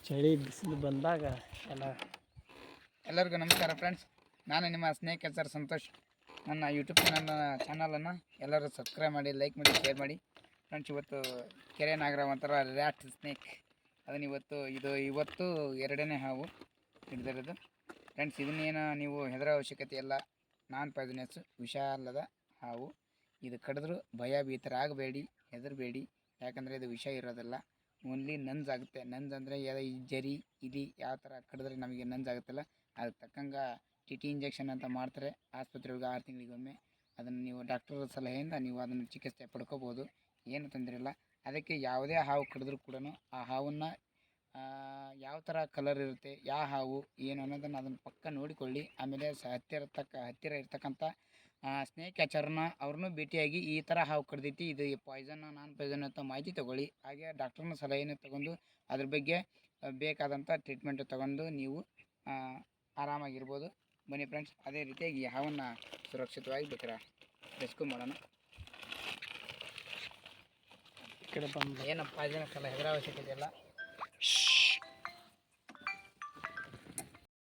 ಚಳಿ ಬಿಸಿಲು ಬಂದಾಗ ಎಲ್ಲರಿಗೂ ನಮಸ್ಕಾರ ಫ್ರೆಂಡ್ಸ್. ನಾನು ನಿಮ್ಮ ಸ್ನೇಕ್ ಕ್ಯಾಚರ್ ಸಂತೋಷ್. ನನ್ನ ಯೂಟ್ಯೂಬ್ ಚಾನಲನ್ನು ಎಲ್ಲರೂ ಸಬ್ಸ್ಕ್ರೈಬ್ ಮಾಡಿ, ಲೈಕ್ ಮಾಡಿ, ಶೇರ್ ಮಾಡಿ. ಫ್ರೆಂಡ್ಸ್, ಇವತ್ತು ಕೆರೆ ನಾಗರಾವ್ ಅಂತಾರ ರ್ಯಾಟ್ ಸ್ನೇಕ್, ಅದನ್ನು ಇವತ್ತು ಎರಡನೇ ಹಾವು ಹಿಡಿದಿರೋದು. ಫ್ರೆಂಡ್ಸ್, ಇದನ್ನೇನು ನೀವು ಹೆದರೋ ಅವಶ್ಯಕತೆ ಇಲ್ಲ. ನಾನ್ ಪಾಯ್ಸನಸ್, ವಿಷ ಅಲ್ಲದ ಹಾವು. ಇದು ಕಡಿದ್ರೂ ಭಯಭೀತರಾಗಬೇಡಿ, ಹೆದರಬೇಡಿ. ಯಾಕಂದರೆ ಇದು ವಿಷ ಇರೋದಿಲ್ಲ, ಓನ್ಲಿ ನಂಜಾಗುತ್ತೆ. ನಂಜಂದರೆ ಈ ಜರಿ ಇಲಿ ಯಾವ ಥರ ಕಡಿದ್ರೆ ನಮಗೆ ನಂಜಾಗುತ್ತಲ್ಲ, ಅದಕ್ಕೆ ತಕ್ಕಂಗೆ TT ಇಂಜೆಕ್ಷನ್ ಅಂತ ಮಾಡ್ತಾರೆ ಆಸ್ಪತ್ರೆಗಳಿಗೆ 6 ತಿಂಗಳಿಗೊಮ್ಮೆ. ಅದನ್ನು ನೀವು ಡಾಕ್ಟರ್ ಸಲಹೆಯಿಂದ ನೀವು ಅದನ್ನು ಚಿಕಿತ್ಸೆ ಪಡ್ಕೋಬೋದು, ಏನು ತೊಂದರೆ ಇಲ್ಲ. ಅದಕ್ಕೆ ಯಾವುದೇ ಹಾವು ಕಡಿದ್ರೂ ಕೂಡ ಆ ಹಾವನ್ನು ಯಾವ ಥರ ಕಲರ್ ಇರುತ್ತೆ, ಯಾವ ಹಾವು ಏನು ಅನ್ನೋದನ್ನು ಅದನ್ನು ಪಕ್ಕ ನೋಡಿಕೊಳ್ಳಿ. ಆಮೇಲೆ ಹತ್ತಿರ ಇರ್ತಕ್ಕಂಥ ಸ್ನೇಕ್ ಕ್ಯಾಚರ್ನ ಅವ್ರನ್ನೂ ಭೇಟಿಯಾಗಿ ಈ ಥರ ಹಾವು ಕಡ್ದೈತಿ, ಇದು ಪಾಯ್ಸನ್ ನಾನ್ ಪಾಯ್ಸನ್ ಅಂತ ಮಾಹಿತಿ ತೊಗೊಳ್ಳಿ. ಹಾಗೆ ಡಾಕ್ಟರ್ನ ಸಲಹೆಯನ್ನು ತಗೊಂಡು ಅದ್ರ ಬಗ್ಗೆ ಬೇಕಾದಂಥ ಟ್ರೀಟ್ಮೆಂಟ್ ತಗೊಂಡು ನೀವು ಆರಾಮಾಗಿರ್ಬೋದು. ಬನ್ನಿ ಫ್ರೆಂಡ್ಸ್, ಅದೇ ರೀತಿಯಾಗಿ ಈ ಹಾವನ್ನು ಸುರಕ್ಷಿತವಾಗಿ ಬೇಕಾರೆ ರೆಸ್ಕ್ಯೂ ಮಾಡೋಣ. ಈ ಕಡೆ ಬಂದು ಏನು ಪಾಯ್ಸನ್ ಎಲ್ಲ ಹೆದರ ಅವಶ್ಯಕತೆ ಇಲ್ಲ.